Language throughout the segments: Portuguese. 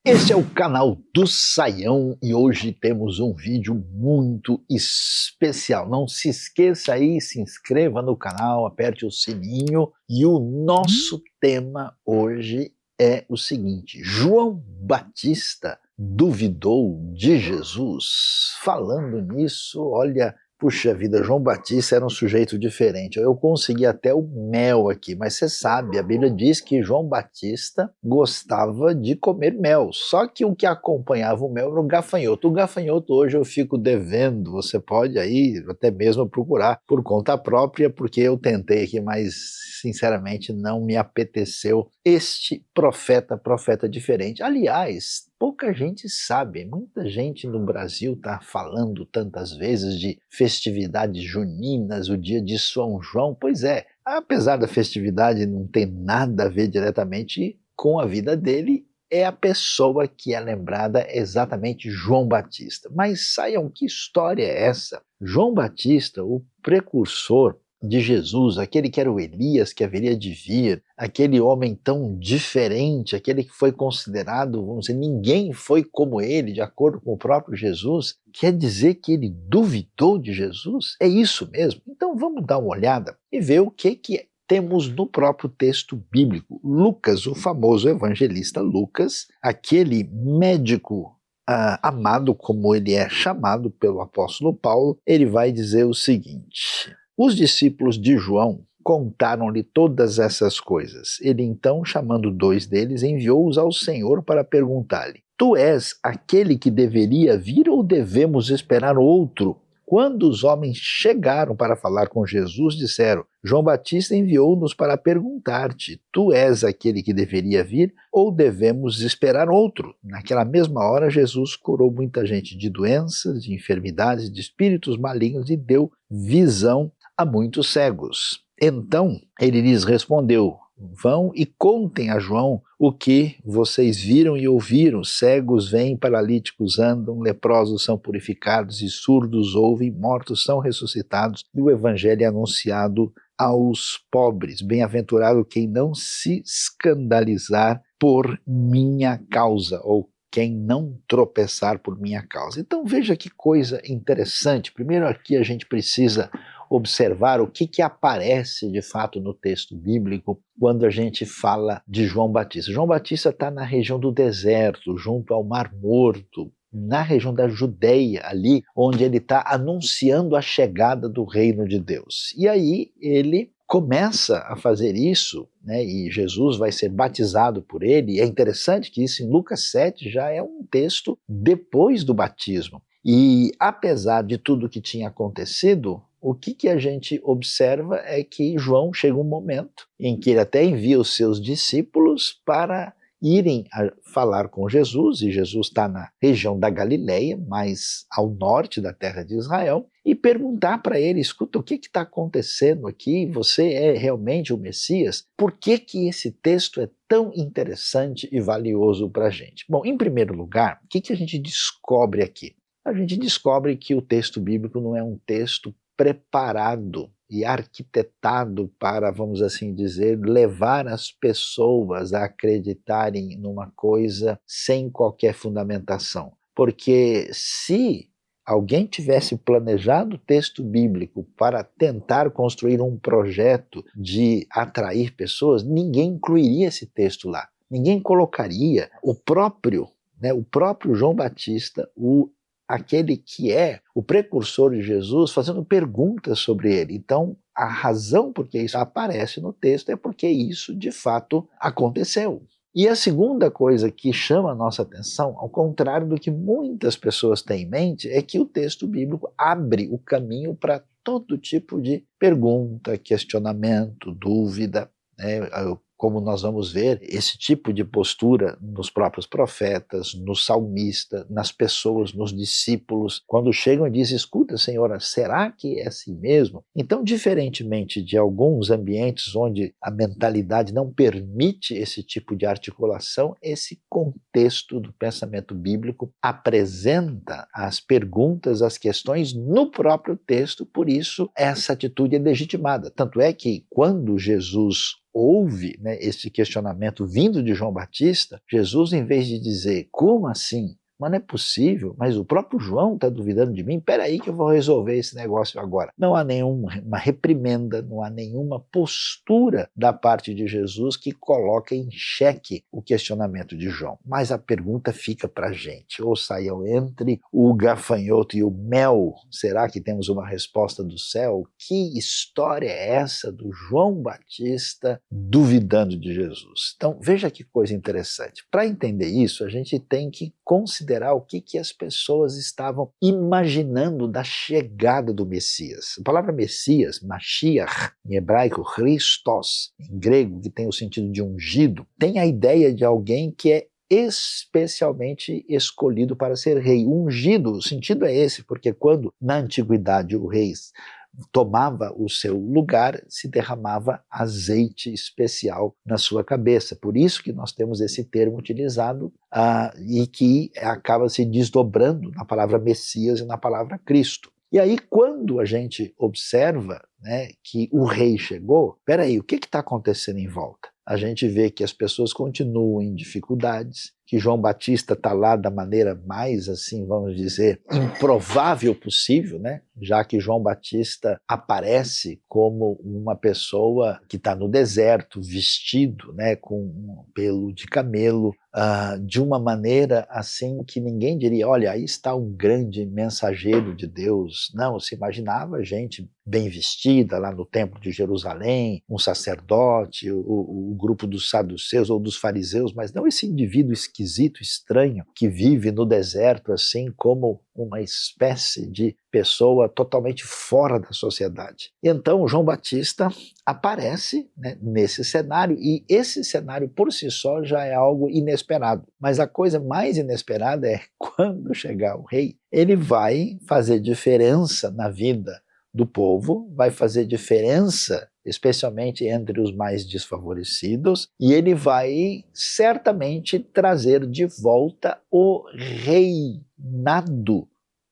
Este é o canal do Saião e hoje temos um vídeo muito especial. Não se esqueça aí, se inscreva no canal, aperte o sininho. E o nosso tema hoje é o seguinte: João Batista duvidou de Jesus? Falando nisso, olha, puxa vida, João Batista era um sujeito diferente. Eu consegui até o mel aqui, mas você sabe, a Bíblia diz que João Batista gostava de comer mel, só que o que acompanhava o mel era o gafanhoto. O gafanhoto hoje eu fico devendo, você pode aí até mesmo procurar por conta própria, porque eu tentei aqui, mas sinceramente não me apeteceu este profeta diferente. Aliás, pouca gente sabe, muita gente no Brasil está falando tantas vezes de festividades juninas, o dia de São João. Pois é, apesar da festividade não ter nada a ver diretamente com a vida dele, é a pessoa que é lembrada exatamente João Batista. Mas saiam, que história é essa? João Batista, o precursor de Jesus, aquele que era o Elias que haveria de vir, aquele homem tão diferente, aquele que foi considerado, vamos dizer, ninguém foi como ele, de acordo com o próprio Jesus, quer dizer que ele duvidou de Jesus? É isso mesmo? Então vamos dar uma olhada e ver o que temos no próprio texto bíblico. Lucas, o famoso evangelista Lucas, aquele médico amado, como ele é chamado pelo apóstolo Paulo, ele vai dizer o seguinte: os discípulos de João contaram-lhe todas essas coisas. Ele então, chamando dois deles, enviou-os ao Senhor para perguntar-lhe: tu és aquele que deveria vir ou devemos esperar outro? Quando os homens chegaram para falar com Jesus, disseram: João Batista enviou-nos para perguntar-te: tu és aquele que deveria vir ou devemos esperar outro? Naquela mesma hora, Jesus curou muita gente de doenças, de enfermidades, de espíritos malignos e deu visão a muitos cegos. Então ele lhes respondeu: vão e contem a João o que vocês viram e ouviram. Cegos veem, paralíticos andam, leprosos são purificados e surdos ouvem, mortos são ressuscitados e o evangelho é anunciado aos pobres. Bem-aventurado quem não se escandalizar por minha causa, ou quem não tropeçar por minha causa. Então veja que coisa interessante. Primeiro aqui a gente precisa observar o que aparece de fato no texto bíblico quando a gente fala de João Batista. João Batista está na região do deserto, junto ao Mar Morto, na região da Judeia, ali onde ele está anunciando a chegada do reino de Deus. E aí ele começa a fazer isso, né, e Jesus vai ser batizado por ele. E é interessante que isso em Lucas 7 já é um texto depois do batismo. E apesar de tudo que tinha acontecido, o que a gente observa é que João chega um momento em que ele até envia os seus discípulos para irem a falar com Jesus, e Jesus está na região da Galileia, mais ao norte da terra de Israel, e perguntar para ele: escuta, o que está acontecendo aqui? Você é realmente o Messias? Por que esse texto é tão interessante e valioso para a gente? Bom, em primeiro lugar, o que a gente descobre aqui? A gente descobre que o texto bíblico não é um texto preparado e arquitetado para, vamos assim dizer, levar as pessoas a acreditarem numa coisa sem qualquer fundamentação. Porque se alguém tivesse planejado o texto bíblico para tentar construir um projeto de atrair pessoas, ninguém incluiria esse texto lá. Ninguém colocaria o próprio João Batista, aquele que é o precursor de Jesus, fazendo perguntas sobre ele. Então, a razão por que isso aparece no texto é porque isso, de fato, aconteceu. E a segunda coisa que chama a nossa atenção, ao contrário do que muitas pessoas têm em mente, é que o texto bíblico abre o caminho para todo tipo de pergunta, questionamento, dúvida, né? Como nós vamos ver, esse tipo de postura nos próprios profetas, no salmista, nas pessoas, nos discípulos, quando chegam e dizem: escuta, Senhora, será que é assim mesmo? Então, diferentemente de alguns ambientes onde a mentalidade não permite esse tipo de articulação, esse contexto do pensamento bíblico apresenta as perguntas, as questões no próprio texto, por isso essa atitude é legitimada. Tanto é que quando Jesus ouve, né, esse questionamento vindo de João Batista, Jesus, em vez de dizer, como assim? Mas não é possível, mas o próprio João está duvidando de mim, peraí que eu vou resolver esse negócio agora. Não há nenhuma reprimenda, não há nenhuma postura da parte de Jesus que coloca em xeque o questionamento de João. Mas a pergunta fica para a gente, ou saiu entre o gafanhoto e o mel, será que temos uma resposta do céu? Que história é essa do João Batista duvidando de Jesus? Então veja que coisa interessante. Para entender isso, a gente tem que considerar o que as pessoas estavam imaginando da chegada do Messias. A palavra Messias, Mashiach, em hebraico, Christos, em grego, que tem o sentido de ungido, tem a ideia de alguém que é especialmente escolhido para ser rei. Ungido, o sentido é esse, porque quando na antiguidade o rei tomava o seu lugar, se derramava azeite especial na sua cabeça. Por isso que nós temos esse termo utilizado e que acaba se desdobrando na palavra Messias e na palavra Cristo. E aí, quando a gente observa, né, que o rei chegou, peraí, o que está acontecendo em volta? A gente vê que as pessoas continuam em dificuldades, que João Batista está lá da maneira mais, assim, vamos dizer, improvável possível, né? Já que João Batista aparece como uma pessoa que está no deserto, vestido, né, com um pelo de camelo, de uma maneira assim que ninguém diria, olha, aí está um grande mensageiro de Deus. Não, se imaginava gente bem vestida lá no templo de Jerusalém, um sacerdote, o grupo dos saduceus ou dos fariseus, mas não esse indivíduo esquisito, estranho, que vive no deserto assim como uma espécie de pessoa totalmente fora da sociedade. Então João Batista aparece, né, nesse cenário, e esse cenário por si só já é algo inesperado. Mas a coisa mais inesperada é quando chegar o rei, ele vai fazer diferença na vida do povo, vai fazer diferença especialmente entre os mais desfavorecidos, e ele vai certamente trazer de volta o reinado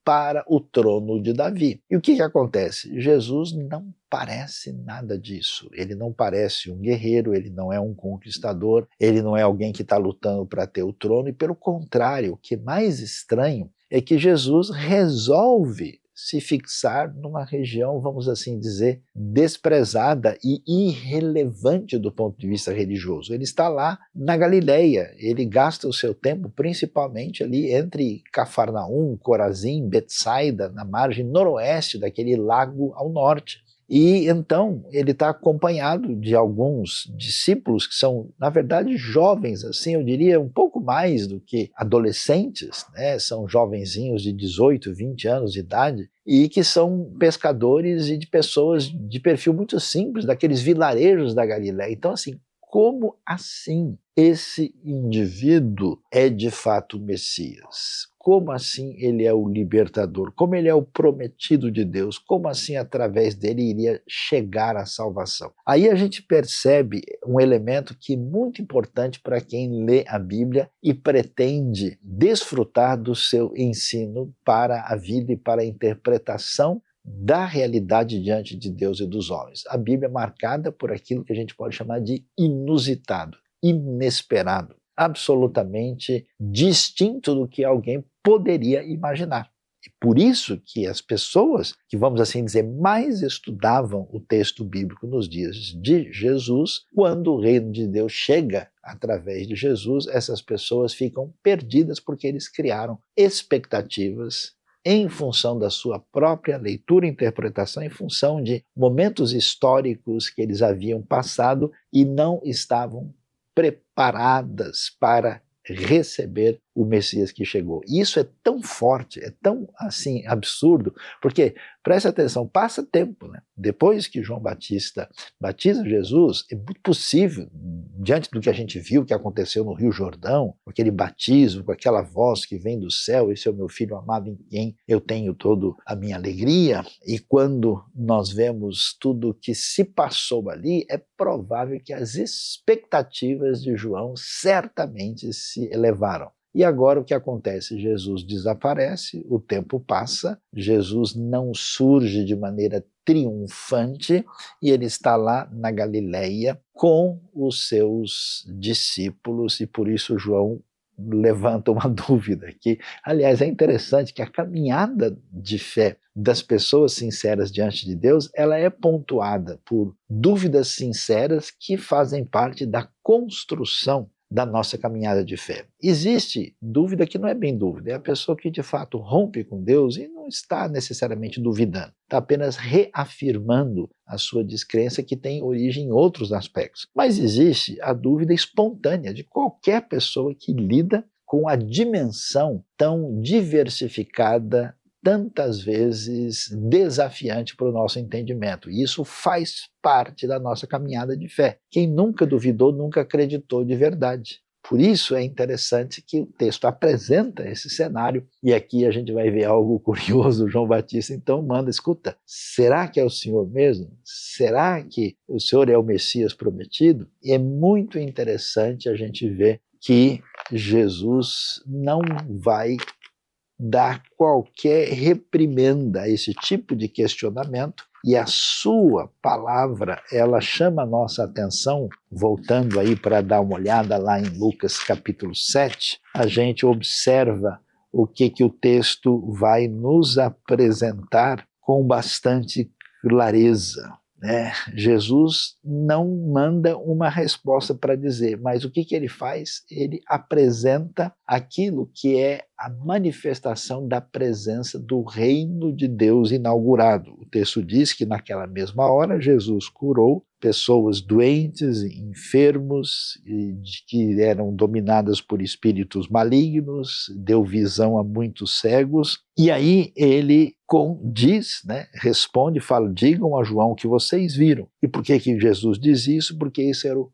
para o trono de Davi. E o que acontece? Jesus não parece nada disso. Ele não parece um guerreiro, ele não é um conquistador, ele não é alguém que está lutando para ter o trono, e pelo contrário, o que é mais estranho é que Jesus resolve se fixar numa região, vamos assim dizer, desprezada e irrelevante do ponto de vista religioso. Ele está lá na Galileia, ele gasta o seu tempo principalmente ali entre Cafarnaum, Corazim, Betsaida, na margem noroeste daquele lago ao norte. E então ele está acompanhado de alguns discípulos que são, na verdade, jovens, assim, eu diria um pouco mais do que adolescentes, né? São jovenzinhos de 18, 20 anos de idade, e que são pescadores e de pessoas de perfil muito simples, daqueles vilarejos da Galileia. Então, assim, como assim esse indivíduo é de fato o Messias? Como assim ele é o libertador? Como ele é o prometido de Deus? Como assim através dele iria chegar à salvação? Aí a gente percebe um elemento que é muito importante para quem lê a Bíblia e pretende desfrutar do seu ensino para a vida e para a interpretação da realidade diante de Deus e dos homens. A Bíblia é marcada por aquilo que a gente pode chamar de inusitado, inesperado, absolutamente distinto do que alguém poderia imaginar. E por isso que as pessoas que, vamos assim dizer, mais estudavam o texto bíblico nos dias de Jesus, quando o reino de Deus chega através de Jesus, essas pessoas ficam perdidas porque eles criaram expectativas em função da sua própria leitura e interpretação, em função de momentos históricos que eles haviam passado e não estavam preparadas para receber o Messias que chegou. E isso é tão forte, é tão assim absurdo, porque, preste atenção, passa tempo, né? Depois que João Batista batiza Jesus, é muito possível, diante do que a gente viu que aconteceu no Rio Jordão, com aquele batismo, com aquela voz que vem do céu, esse é o meu filho amado em quem eu tenho toda a minha alegria, e quando nós vemos tudo o que se passou ali, é provável que as expectativas de João certamente se elevaram. E agora o que acontece? Jesus desaparece, o tempo passa, Jesus não surge de maneira triunfante e ele está lá na Galileia com os seus discípulos e por isso João levanta uma dúvida aqui. Aliás, é interessante que a caminhada de fé das pessoas sinceras diante de Deus, ela é pontuada por dúvidas sinceras que fazem parte da construção da nossa caminhada de fé. Existe dúvida que não é bem dúvida, é a pessoa que de fato rompe com Deus e não está necessariamente duvidando, está apenas reafirmando a sua descrença que tem origem em outros aspectos. Mas existe a dúvida espontânea de qualquer pessoa que lida com a dimensão tão diversificada, tantas vezes desafiante para o nosso entendimento. E isso faz parte da nossa caminhada de fé. Quem nunca duvidou, nunca acreditou de verdade. Por isso é interessante que o texto apresenta esse cenário, e aqui a gente vai ver algo curioso. João Batista então manda, escuta, será que é o Senhor mesmo? Será que o Senhor é o Messias prometido? E é muito interessante a gente ver que Jesus não vai dar qualquer reprimenda a esse tipo de questionamento, e a sua palavra, ela chama a nossa atenção, voltando aí para dar uma olhada lá em Lucas capítulo 7, a gente observa o que o texto vai nos apresentar com bastante clareza. Jesus não manda uma resposta para dizer, mas o que ele faz? Ele apresenta aquilo que é a manifestação da presença do reino de Deus inaugurado. O texto diz que naquela mesma hora Jesus curou pessoas doentes, enfermos, que eram dominadas por espíritos malignos, deu visão a muitos cegos, e aí ele diz, responde, fala, digam a João o que vocês viram. E por que Jesus diz isso? Porque isso era o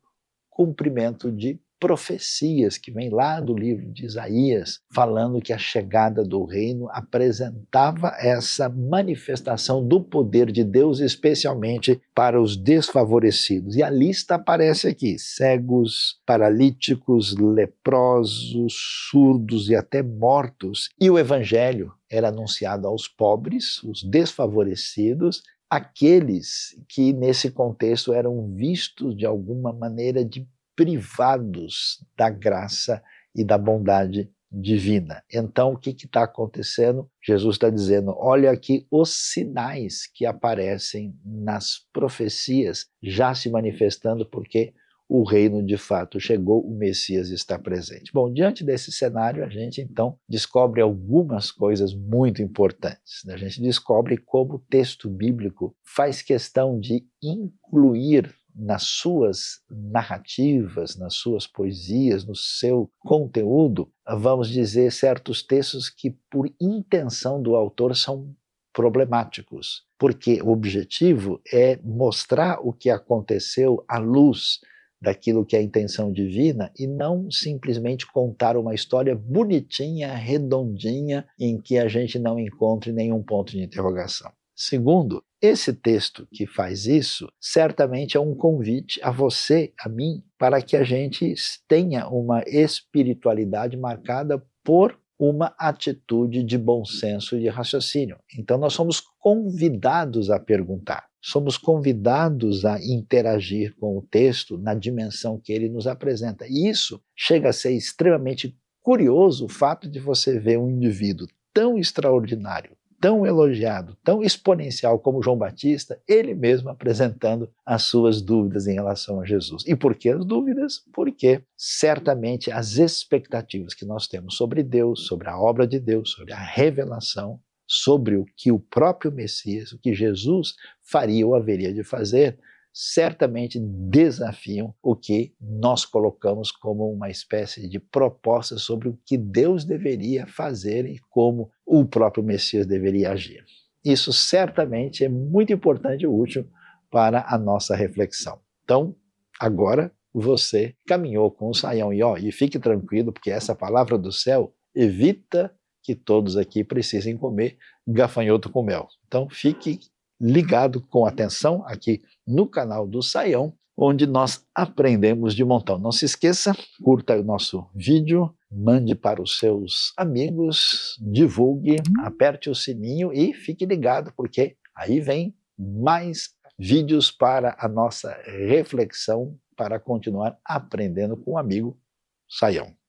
cumprimento de profecias que vem lá do livro de Isaías, falando que a chegada do reino apresentava essa manifestação do poder de Deus, especialmente para os desfavorecidos. E a lista aparece aqui: cegos, paralíticos, leprosos, surdos e até mortos. E o evangelho era anunciado aos pobres, os desfavorecidos, aqueles que nesse contexto eram vistos de alguma maneira de privados da graça e da bondade divina. Então, o que está acontecendo? Jesus está dizendo, olha aqui os sinais que aparecem nas profecias, já se manifestando, porque o reino de fato chegou, o Messias está presente. Bom, diante desse cenário, a gente então descobre algumas coisas muito importantes. A gente descobre como o texto bíblico faz questão de incluir nas suas narrativas, nas suas poesias, no seu conteúdo, vamos dizer, certos textos que, por intenção do autor, são problemáticos, porque o objetivo é mostrar o que aconteceu à luz daquilo que é a intenção divina e não simplesmente contar uma história bonitinha, redondinha, em que a gente não encontre nenhum ponto de interrogação. Segundo, esse texto que faz isso, certamente é um convite a você, a mim, para que a gente tenha uma espiritualidade marcada por uma atitude de bom senso e de raciocínio. Então nós somos convidados a perguntar, somos convidados a interagir com o texto na dimensão que ele nos apresenta. E isso chega a ser extremamente curioso, o fato de você ver um indivíduo tão extraordinário, tão elogiado, tão exponencial como João Batista, ele mesmo apresentando as suas dúvidas em relação a Jesus. E por que as dúvidas? Porque certamente as expectativas que nós temos sobre Deus, sobre a obra de Deus, sobre a revelação, sobre o que o próprio Messias, o que Jesus faria ou haveria de fazer, certamente desafiam o que nós colocamos como uma espécie de proposta sobre o que Deus deveria fazer e como o próprio Messias deveria agir. Isso certamente é muito importante e útil para a nossa reflexão. Então, agora você caminhou com o saião e fique tranquilo, porque essa palavra do céu evita que todos aqui precisem comer gafanhoto com mel. Então, fique ligado com atenção aqui no canal do Saião, onde nós aprendemos de montão. Não se esqueça, curta o nosso vídeo, mande para os seus amigos, divulgue, aperte o sininho e fique ligado, porque aí vem mais vídeos para a nossa reflexão, para continuar aprendendo com o amigo Sayão.